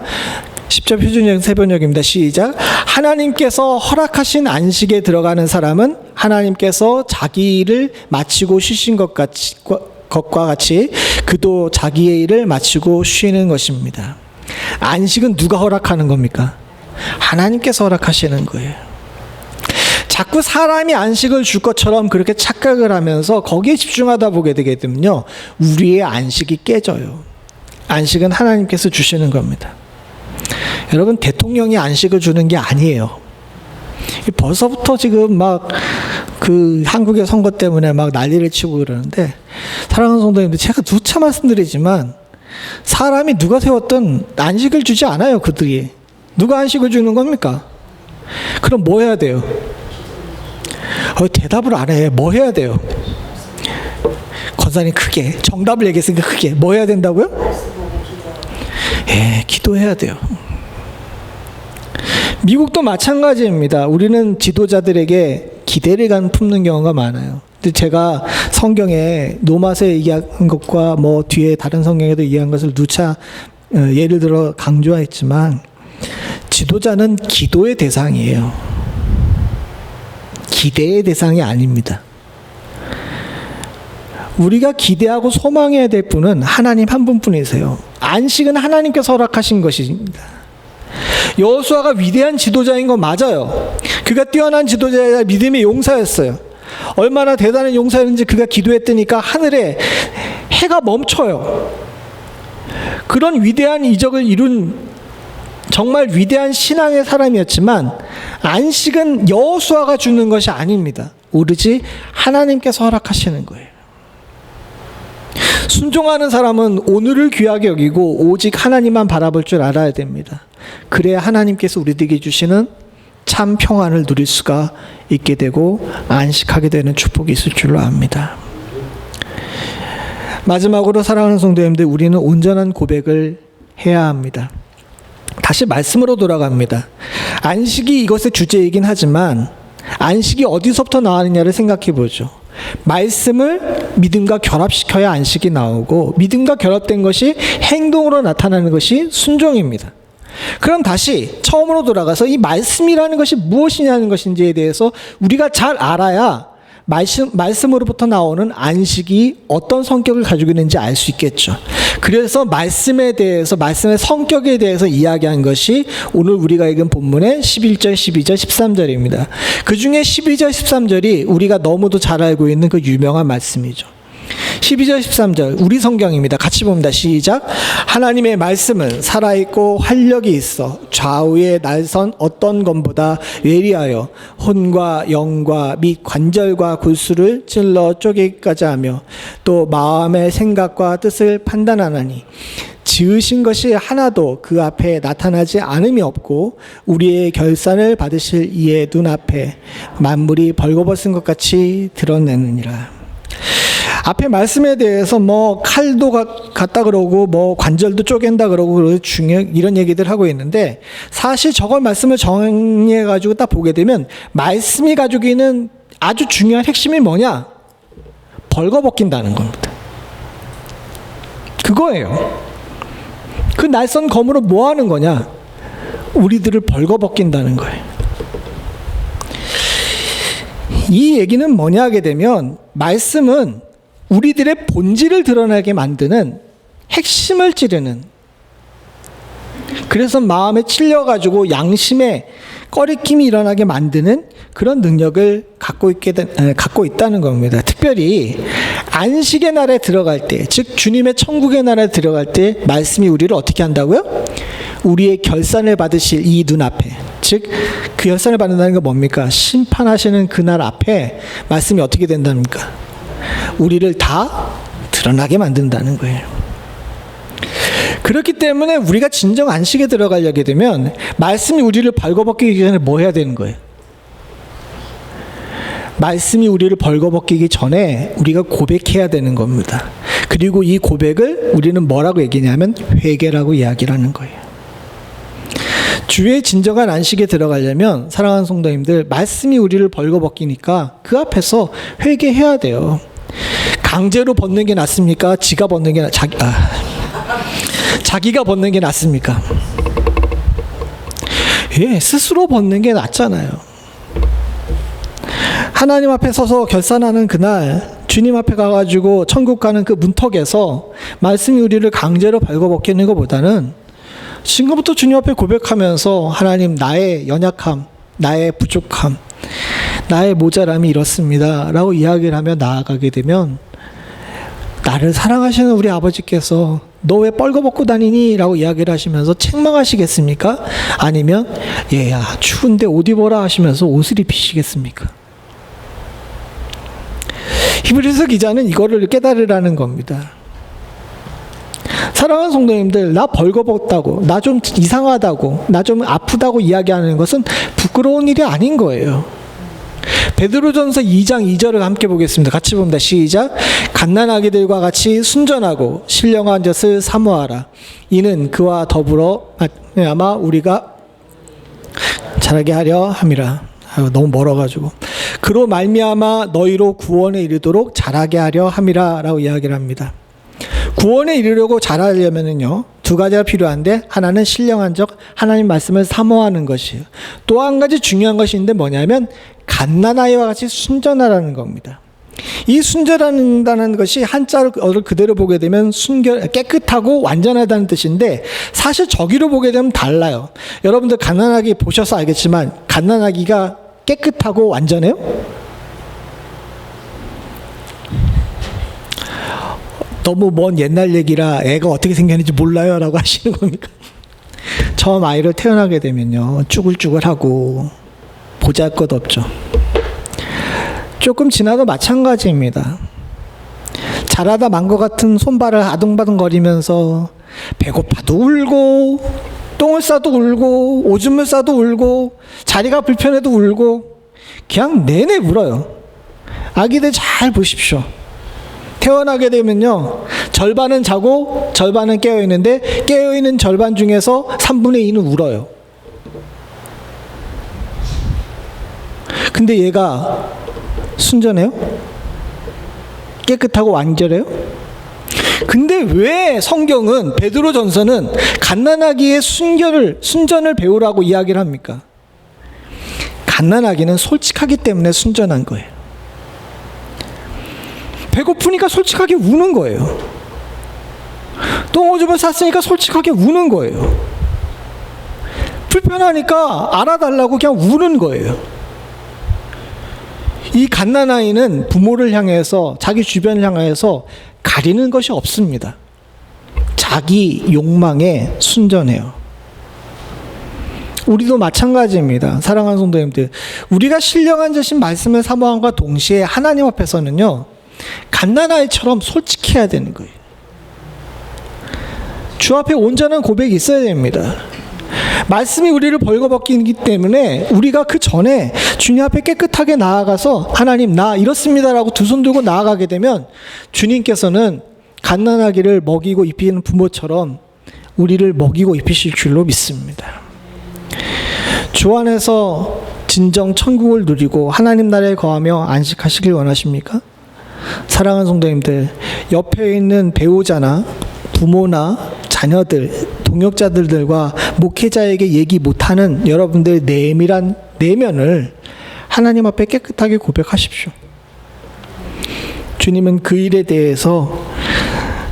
10절 표준형 세번역입니다. 시작. 하나님께서 허락하신 안식에 들어가는 사람은 하나님께서 자기 일을 마치고 쉬신 것과 같이 그도 자기의 일을 마치고 쉬는 것입니다. 안식은 누가 허락하는 겁니까? 하나님께서 허락하시는 거예요. 자꾸 사람이 안식을 줄 것처럼 그렇게 착각을 하면서 거기에 집중하다 보게 되게 되면요, 우리의 안식이 깨져요. 안식은 하나님께서 주시는 겁니다. 여러분, 대통령이 안식을 주는 게 아니에요. 벌써부터 지금 막 그 한국의 선거 때문에 막 난리를 치고 그러는데, 사랑하는 성도님들, 제가 누차 말씀드리지만 사람이 누가 세웠든 안식을 주지 않아요. 그들이 누가 안식을 주는 겁니까? 그럼 뭐 해야 돼요? 대답을 안 해. 뭐 해야 돼요? 권사님 크게 정답을 얘기했으니까 크게 뭐 해야 된다고요? 기도해야 돼요. 미국도 마찬가지입니다. 우리는 지도자들에게 기대를 품는 경우가 많아요. 근데 제가 성경에 노마서 얘기한 것과 뭐 뒤에 다른 성경에도 얘기한 것을 누차 예를 들어 강조했지만, 지도자는 기도의 대상이에요. 기대의 대상이 아닙니다. 우리가 기대하고 소망해야 될 분은 하나님 한 분뿐이세요. 안식은 하나님께서 허락하신 것입니다. 여호수아가 위대한 지도자인 건 맞아요. 그가 뛰어난 지도자야 믿음의 용사였어요. 얼마나 대단한 용사였는지 그가 기도했더니까 하늘에 해가 멈춰요. 그런 위대한 이적을 이룬 정말 위대한 신앙의 사람이었지만, 안식은 여호수아가 주는 것이 아닙니다. 오로지 하나님께서 허락하시는 거예요. 순종하는 사람은 오늘을 귀하게 여기고 오직 하나님만 바라볼 줄 알아야 됩니다. 그래야 하나님께서 우리들에게 주시는 참 평안을 누릴 수가 있게 되고 안식하게 되는 축복이 있을 줄로 압니다. 마지막으로 사랑하는 성도님들, 우리는 온전한 고백을 해야 합니다. 다시 말씀으로 돌아갑니다. 안식이 이것의 주제이긴 하지만 안식이 어디서부터 나왔느냐를 생각해 보죠. 말씀을 믿음과 결합시켜야 안식이 나오고, 믿음과 결합된 것이 행동으로 나타나는 것이 순종입니다. 그럼 다시 처음으로 돌아가서 이 말씀이라는 것이 무엇이냐는 것인지에 대해서 우리가 잘 알아야 말씀으로부터 나오는 안식이 어떤 성격을 가지고 있는지 알 수 있겠죠. 그래서 말씀에 대해서, 말씀의 성격에 대해서 이야기한 것이 오늘 우리가 읽은 본문의 11절, 12절, 13절입니다. 그 중에 12절, 13절이 우리가 너무도 잘 알고 있는 그 유명한 말씀이죠. 12절 13절 우리 성경입니다. 같이 봅니다. 시작. 하나님의 말씀은 살아있고 활력이 있어 좌우의 날선 어떤 것보다 예리하여 혼과 영과 및 관절과 골수를 찔러 쪼개기까지 하며 또 마음의 생각과 뜻을 판단하나니 지으신 것이 하나도 그 앞에 나타나지 않음이 없고 우리의 결산을 받으실 이의 눈앞에 만물이 벌거벗은 것 같이 드러내느니라. 앞에 말씀에 대해서 뭐 칼도 같다 그러고 뭐 관절도 쪼갠다 그러고 이런 얘기들 하고 있는데, 사실 저걸 말씀을 정리해 가지고 딱 보게 되면 말씀이 가지고 있는 아주 중요한 핵심이 뭐냐? 벌거벗긴다는 겁니다. 그거예요. 그 날선 검으로 뭐 하는 거냐? 우리들을 벌거벗긴다는 거예요. 이 얘기는 뭐냐 하게 되면, 말씀은 우리들의 본질을 드러나게 만드는 핵심을 찌르는, 그래서 마음에 찔려가지고 양심에 꺼리낌이 일어나게 만드는 그런 능력을 갖고 있다는 겁니다. 특별히 안식의 날에 들어갈 때, 즉 주님의 천국의 날에 들어갈 때 말씀이 우리를 어떻게 한다고요? 우리의 결산을 받으실 이 눈앞에, 즉 그 결산을 받는다는 건 뭡니까? 심판하시는 그날 앞에 말씀이 어떻게 된답니까? 우리를 다 드러나게 만든다는 거예요. 그렇기 때문에 우리가 진정 안식에 들어가려게 되면 말씀이 우리를 벌거벗기기 전에 뭐 해야 되는 거예요? 말씀이 우리를 벌거벗기기 전에 우리가 고백해야 되는 겁니다. 그리고 이 고백을 우리는 뭐라고 얘기냐면 회개라고 이야기를 하는 거예요. 주의 진정한 안식에 들어가려면 사랑하는 성도님들, 말씀이 우리를 벌거벗기니까 그 앞에서 회개해야 돼요. 강제로 벗는 게 낫습니까? 자기가 벗는 게 낫습니까? 스스로 벗는 게 낫잖아요. 하나님 앞에 서서 결산하는 그날, 주님 앞에 가가지고 천국 가는 그 문턱에서 말씀이 우리를 강제로 벌거벗기는 것보다는 지금부터 주님 앞에 고백하면서, 하나님, 나의 연약함, 나의 부족함, 나의 모자람이 이렇습니다 라고 이야기를 하며 나아가게 되면, 나를 사랑하시는 우리 아버지께서 너 왜 뻘거벗고 다니니? 라고 이야기를 하시면서 책망하시겠습니까? 아니면 얘야 추운데 옷 입어라 하시면서 옷을 입히시겠습니까? 히브리서 기자는 이거를 깨달으라는 겁니다. 사랑하는 성도님들, 나 벌거벗다고, 나 좀 이상하다고, 나 좀 아프다고 이야기하는 것은 부끄러운 일이 아닌 거예요. 베드로전서 2장 2절을 함께 보겠습니다. 같이 봅니다. 시작. 갓난아기들과 같이 순전하고 신령한 젖을 사모하라. 이는 그와 더불어 아마 우리가 자라게 하려 함이라. 너무 멀어가지고 그로 말미암아 너희로 구원에 이르도록 자라게 하려 함이라 라고 이야기를 합니다. 구원에 이르려고 자라려면은요, 두 가지가 필요한데, 하나는 신령한 적, 하나님 말씀을 사모하는 것이에요. 또 한 가지 중요한 것이 있는데 뭐냐면 갓난아이와 같이 순전하라는 겁니다. 이 순전하다는 것이 한자를 그대로 보게 되면 깨끗하고 완전하다는 뜻인데, 사실 저기로 보게 되면 달라요. 여러분들 갓난아기 보셔서 알겠지만 갓난아기가 깨끗하고 완전해요? 너무 먼 옛날 얘기라 애가 어떻게 생겼는지 몰라요 라고 하시는 겁니까? 처음 아이를 태어나게 되면요, 쭈글쭈글하고 보잘것없죠. 조금 지나도 마찬가지입니다. 자라다 만 것 같은 손발을 아둥바둥거리면서 배고파도 울고, 똥을 싸도 울고, 오줌을 싸도 울고, 자리가 불편해도 울고, 그냥 내내 울어요. 아기들 잘 보십시오. 태어나게 되면요, 절반은 자고 절반은 깨어있는데, 깨어있는 절반 중에서 3분의 2는 울어요. 근데 얘가 순전해요? 깨끗하고 완전해요? 근데 왜 성경은, 베드로전서는 갓난아기의 순전을 배우라고 이야기를 합니까? 갓난아기는 솔직하기 때문에 순전한 거예요. 배고프니까 솔직하게 우는 거예요. 똥오줌을 쌌으니까 솔직하게 우는 거예요. 불편하니까 알아달라고 그냥 우는 거예요. 이 갓난아이는 부모를 향해서, 자기 주변을 향해서 가리는 것이 없습니다. 자기 욕망에 순전해요. 우리도 마찬가지입니다. 사랑하는 성도님들, 우리가 신령한 자신 말씀을 사모함과 동시에 하나님 앞에서는요, 갓난아이처럼 솔직해야 되는 거예요. 주 앞에 온전한 고백이 있어야 됩니다. 말씀이 우리를 벌거벗기기 때문에 우리가 그 전에 주님 앞에 깨끗하게 나아가서 하나님 나 이렇습니다라고 두 손 들고 나아가게 되면 주님께서는 갓난아기를 먹이고 입히는 부모처럼 우리를 먹이고 입히실 줄로 믿습니다. 주 안에서 진정 천국을 누리고 하나님 나라에 거하며 안식하시길 원하십니까? 사랑하는 성도님들, 옆에 있는 배우자나 부모나 자녀들, 동역자들과 목회자에게 얘기 못하는 여러분들의 내밀한 내면을 하나님 앞에 깨끗하게 고백하십시오. 주님은 그 일에 대해서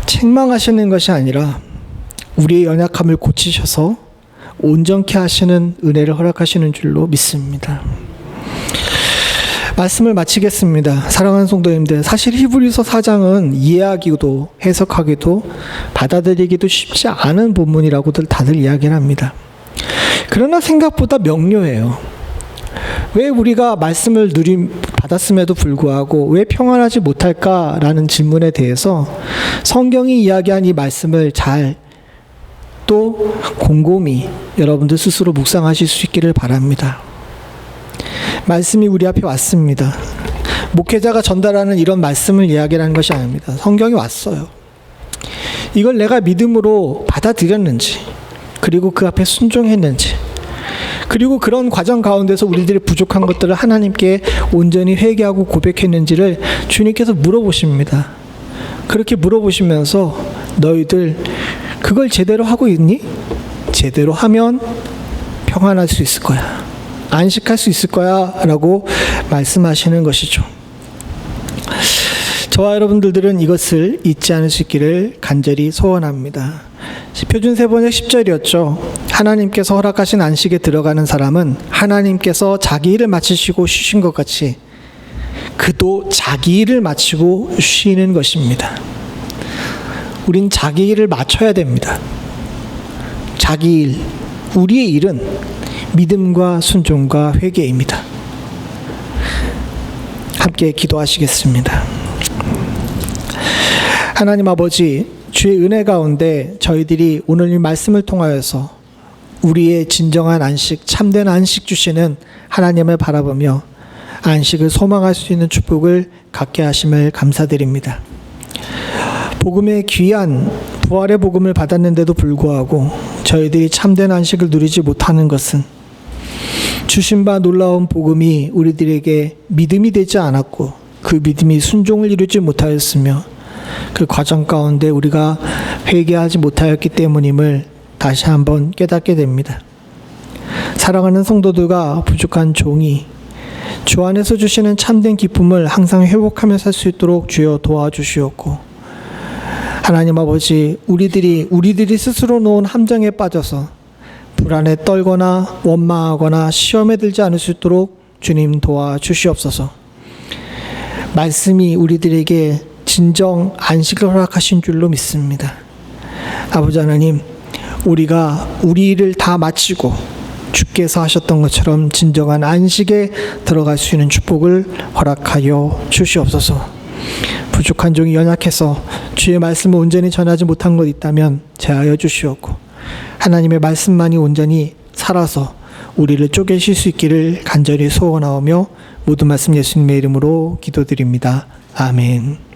책망하시는 것이 아니라 우리의 연약함을 고치셔서 온전케 하시는 은혜를 허락하시는 줄로 믿습니다. 말씀을 마치겠습니다. 사랑하는 성도님들, 사실 히브리서 4장은 이해하기도 해석하기도 받아들이기도 쉽지 않은 본문이라고들 다들 이야기를 합니다. 그러나 생각보다 명료해요. 왜 우리가 말씀을 받았음에도 불구하고 왜 평안하지 못할까라는 질문에 대해서 성경이 이야기한 이 말씀을 잘 또 곰곰이 여러분들 스스로 묵상하실 수 있기를 바랍니다. 말씀이 우리 앞에 왔습니다. 목회자가 전달하는 이런 말씀을 이야기하는 것이 아닙니다. 성경이 왔어요. 이걸 내가 믿음으로 받아들였는지, 그리고 그 앞에 순종했는지, 그리고 그런 과정 가운데서 우리들의 부족한 것들을 하나님께 온전히 회개하고 고백했는지를 주님께서 물어보십니다. 그렇게 물어보시면서 너희들 그걸 제대로 하고 있니? 제대로 하면 평안할 수 있을 거야. 안식할 수 있을 거야 라고 말씀하시는 것이죠. 저와 여러분들은 이것을 잊지 않을 수 있기를 간절히 소원합니다. 표준 세번역 10절이었죠. 하나님께서 허락하신 안식에 들어가는 사람은 하나님께서 자기 일을 마치시고 쉬신 것 같이 그도 자기 일을 마치고 쉬는 것입니다. 우린 자기 일을 마쳐야 됩니다. 자기 일, 우리의 일은 믿음과 순종과 회개입니다. 함께 기도하시겠습니다. 하나님 아버지, 주의 은혜 가운데 저희들이 오늘 이 말씀을 통하여서 우리의 진정한 안식, 참된 안식 주시는 하나님을 바라보며 안식을 소망할 수 있는 축복을 갖게 하심을 감사드립니다. 복음의 귀한 부활의 복음을 받았는데도 불구하고 저희들이 참된 안식을 누리지 못하는 것은 주신 바 놀라운 복음이 우리들에게 믿음이 되지 않았고 그 믿음이 순종을 이루지 못하였으며 그 과정 가운데 우리가 회개하지 못하였기 때문임을 다시 한번 깨닫게 됩니다. 사랑하는 성도들과 부족한 종이 주 안에서 주시는 참된 기쁨을 항상 회복하며 살 수 있도록 주여 도와주시옵고, 하나님 아버지, 우리들이 스스로 놓은 함정에 빠져서 불안에 떨거나 원망하거나 시험에 들지 않을 수 있도록 주님 도와주시옵소서. 말씀이 우리들에게 진정 안식을 허락하신 줄로 믿습니다. 아버지 하나님, 우리가 우리 일을 다 마치고 주께서 하셨던 것처럼 진정한 안식에 들어갈 수 있는 축복을 허락하여 주시옵소서. 부족한 종이 연약해서 주의 말씀을 온전히 전하지 못한 것 있다면 제하여 주시옵고, 하나님의 말씀만이 온전히 살아서 우리를 쪼개실 수 있기를 간절히 소원하오며 모든 말씀 예수님의 이름으로 기도드립니다. 아멘.